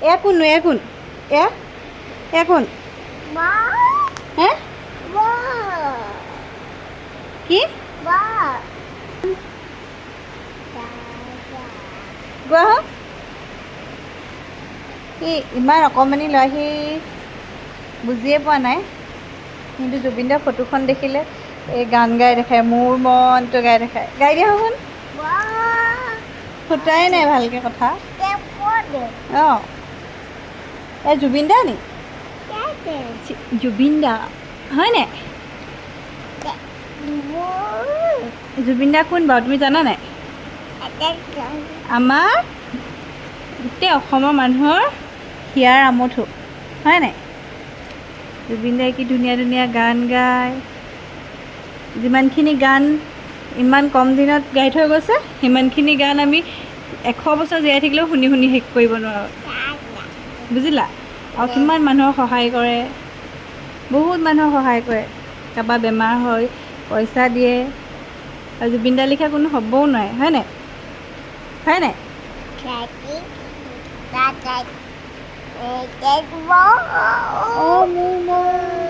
এয়া কোন এয়া এয়া কোন হে কি গোৱা হ সি ইমান অকণমানি ল'ৰা সি বুজিয়ে পোৱা নাই কিন্তু জুবিন দাৰ ফটোখন দেখিলে এই গান গাই দেখায় মোৰ মনটো গাই দেখায় গাই দিয়া শুন ফুটাই নাই ভালকৈ কথা অঁ এই জুবিন দা নি জুবিন দা হয় নাই জুবিন দা কোন বাৰু তুমি জানা নাই আমাৰ গোটেই অসমৰ মানুহৰ হিয়াৰ আমঠু হয় নাই জুবিন দাই কি ধুনীয়া ধুনীয়া গান গায় যিমানখিনি গান ইমান কম দিনত গাই থৈ গৈছে সিমানখিনি গান আমি 100 বছৰ জীয়াই থাকিলেও শুনি শুনি শেষ কৰিব নোৱাৰোঁ বুজিলা আৰু কিমান মানুহক সহায় কৰে বহুত মানুহক সহায় কৰে কাৰোবাৰ বেমাৰ হয় পইচা দিয়ে আৰু জুবিন দা লিখা কোনো হ'বও নোৱাৰে হয় নাই অঁ মোৰ